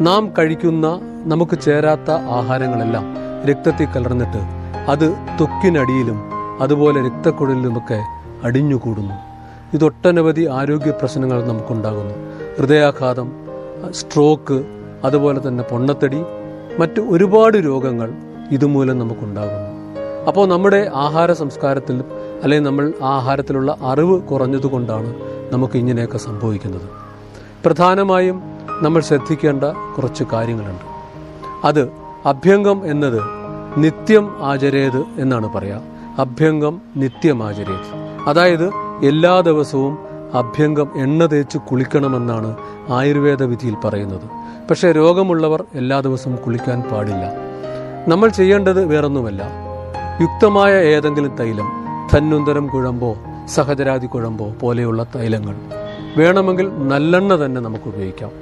നാം കഴിക്കുന്ന നമുക്ക് ചേരാത്ത ആഹാരങ്ങളെല്ലാം രക്തത്തിൽ കലർന്നിട്ട് അത് ത്വക്കിനടിയിലും അതുപോലെ രക്തക്കുഴലിലുമൊക്കെ അടിഞ്ഞുകൂടുന്നു. ഇതൊട്ടനവധി ആരോഗ്യ പ്രശ്നങ്ങൾ നമുക്കുണ്ടാകുന്നു. ഹൃദയാഘാതം, സ്ട്രോക്ക്, അതുപോലെ തന്നെ പൊണ്ണത്തടി, മറ്റ് ഒരുപാട് രോഗങ്ങൾ ഇതുമൂലം നമുക്കുണ്ടാകുന്നു. അപ്പോൾ നമ്മുടെ ആഹാര സംസ്കാരത്തിൽ അല്ലെങ്കിൽ നമ്മൾ ആഹാരത്തിലുള്ള അറിവ് കുറഞ്ഞതുകൊണ്ടാണ് നമുക്ക് ഇങ്ങനെയൊക്കെ സംഭവിക്കുന്നത്. പ്രധാനമായും നമ്മൾ ശ്രദ്ധിക്കേണ്ട കുറച്ച് കാര്യങ്ങളുണ്ട്. അത് അഭ്യംഗം എന്നത് നിത്യം ആചരേത് എന്നാണ് പറയുക. അഭ്യംഗം നിത്യം ആചരേത്, അതായത് എല്ലാ ദിവസവും അഭ്യംഗം എണ്ണ തേച്ച് കുളിക്കണമെന്നാണ് ആയുർവേദ വിധിയിൽ പറയുന്നത്. പക്ഷേ രോഗമുള്ളവർ എല്ലാ ദിവസവും കുളിക്കാൻ പാടില്ല. നമ്മൾ ചെയ്യേണ്ടത് വേറൊന്നുമല്ല, യുക്തമായ ഏതെങ്കിലും തൈലം, ധന്വന്തരം കുഴമ്പോ സഹചരാതി കുഴമ്പോ പോലെയുള്ള തൈലങ്ങൾ, വേണമെങ്കിൽ നല്ലെണ്ണ തന്നെ നമുക്ക് ഉപയോഗിക്കാം.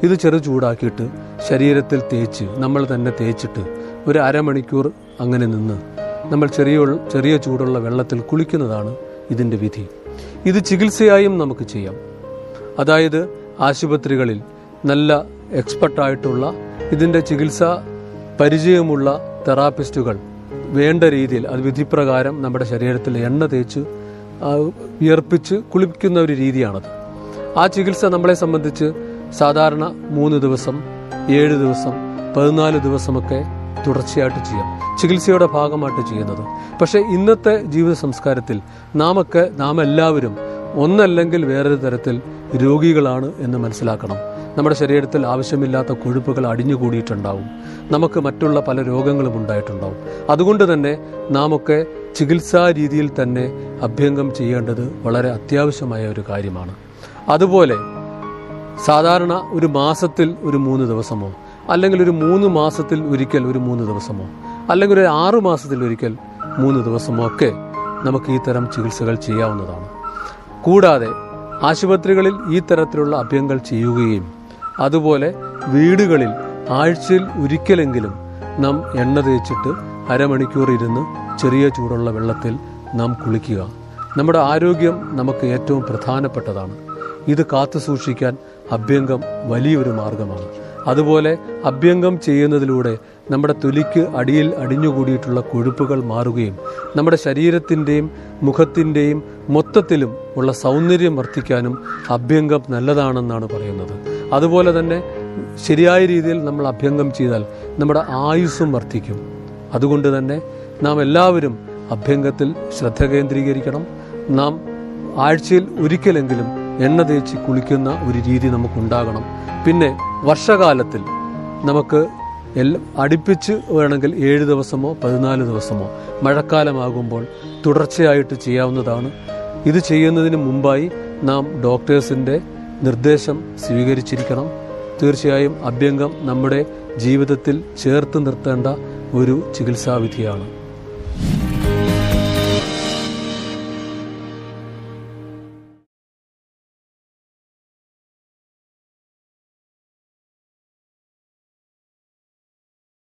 ഇത് ചെറു ചൂടാക്കിയിട്ട് ശരീരത്തിൽ തേച്ച് നമ്മൾ തന്നെ തേച്ചിട്ട് ഒരു അരമണിക്കൂർ അങ്ങനെ നിന്ന് നമ്മൾ ചെറിയ ചൂടുള്ള വെള്ളത്തിൽ കുളിക്കുന്നതാണ് ഇതിൻ്റെ വിധി. ഇത് ചികിത്സയായും നമുക്ക് ചെയ്യാം. അതായത് ആശുപത്രികളിൽ നല്ല എക്സ്പെർട്ടായിട്ടുള്ള ഇതിൻ്റെ ചികിത്സാ പരിചയമുള്ള തെറാപ്പിസ്റ്റുകൾ വേണ്ട രീതിയിൽ അത് വിധിപ്രകാരം നമ്മുടെ ശരീരത്തിൽ എണ്ണ തേച്ച് വിയർപ്പിച്ച് കുളിപ്പിക്കുന്ന ഒരു രീതിയാണത്. ആ ചികിത്സ നമ്മളെ സംബന്ധിച്ച് സാധാരണ 3 ദിവസം, 7 ദിവസം, 14 ദിവസമൊക്കെ തുടർച്ചയായിട്ട് ചെയ്യാം, ചികിത്സയുടെ ഭാഗമായിട്ട് ചെയ്യുന്നത്. പക്ഷേ ഇന്നത്തെ ജീവിത സംസ്കാരത്തിൽ നാം എല്ലാവരും ഒന്നല്ലെങ്കിൽ വേറൊരു തരത്തിൽ രോഗികളാണ് എന്ന് മനസ്സിലാക്കണം. നമ്മുടെ ശരീരത്തിൽ ആവശ്യമില്ലാത്ത കൊഴുപ്പുകൾ അടിഞ്ഞുകൂടിയിട്ടുണ്ടാവും, നമുക്ക് മറ്റുള്ള പല രോഗങ്ങളും ഉണ്ടായിട്ടുണ്ടാവും. അതുകൊണ്ട് തന്നെ നാമൊക്കെ ചികിത്സാ രീതിയിൽ തന്നെ അഭ്യംഗം ചെയ്യേണ്ടത് വളരെ അത്യാവശ്യമായ ഒരു കാര്യമാണ്. അതുപോലെ സാധാരണ ഒരു മാസത്തിൽ ഒരു 3 ദിവസമോ അല്ലെങ്കിൽ ഒരു 3 മാസത്തിൽ ഒരിക്കൽ ഒരു 3 ദിവസമോ അല്ലെങ്കിൽ ഒരു 6 മാസത്തിൽ ഒരിക്കൽ 3 ദിവസമോ ഒക്കെ നമുക്ക് ഈ തരം ചികിത്സകൾ ചെയ്യാവുന്നതാണ്. കൂടാതെ ആശുപത്രികളിൽ ഈ തരത്തിലുള്ള അഭ്യംഗങ്ങൾ ചെയ്യുകയും അതുപോലെ വീടുകളിൽ ആഴ്ചയിൽ ഒരിക്കലെങ്കിലും നാം എണ്ണ തേച്ചിട്ട് അരമണിക്കൂർ ഇരുന്ന് ചെറിയ ചൂടുള്ള വെള്ളത്തിൽ നാം കുളിക്കുക. നമ്മുടെ ആരോഗ്യം നമുക്ക് ഏറ്റവും പ്രധാനപ്പെട്ടതാണ്. ഇത് കാത്തു സൂക്ഷിക്കാൻ അഭ്യംഗം വലിയൊരു മാർഗമാണ്. അതുപോലെ അഭ്യംഗം ചെയ്യുന്നതിലൂടെ നമ്മുടെ തൊലിക്ക് അടിയിൽ അടിഞ്ഞുകൂടിയിട്ടുള്ള കൊഴുപ്പുകൾ മാറുകയും നമ്മുടെ ശരീരത്തിൻ്റെയും മുഖത്തിൻ്റെയും മൊത്തത്തിലും ഉള്ള സൗന്ദര്യം വർദ്ധിക്കാനും അഭ്യംഗം നല്ലതാണെന്നാണ് പറയുന്നത്. അതുപോലെ തന്നെ ശരിയായ രീതിയിൽ നമ്മൾ അഭ്യംഗം ചെയ്താൽ നമ്മുടെ ആയുസ്സും വർദ്ധിക്കും. അതുകൊണ്ട് തന്നെ നാം എല്ലാവരും അഭ്യംഗത്തിൽ ശ്രദ്ധ കേന്ദ്രീകരിക്കണം. നാം ആഴ്ചയിൽ ഒരിക്കലെങ്കിലും എണ്ണ തേച്ച് കുളിക്കുന്ന ഒരു രീതി നമുക്കുണ്ടാകണം. പിന്നെ വർഷകാലത്തിൽ നമുക്ക് അടുപ്പിച്ച് വേണമെങ്കിൽ 7 ദിവസമോ 14 ദിവസമോ മഴക്കാലമാകുമ്പോൾ തുടർച്ചയായിട്ട് ചെയ്യാവുന്നതാണ്. ഇത് ചെയ്യുന്നതിന് മുമ്പായി നാം ഡോക്ടേഴ്സിൻ്റെ നിർദ്ദേശം സ്വീകരിച്ചിരിക്കണം. തീർച്ചയായും അഭ്യംഗം നമ്മുടെ ജീവിതത്തിൽ ചേർത്ത് നിർത്തേണ്ട ഒരു ചികിത്സാവിധിയാണ്.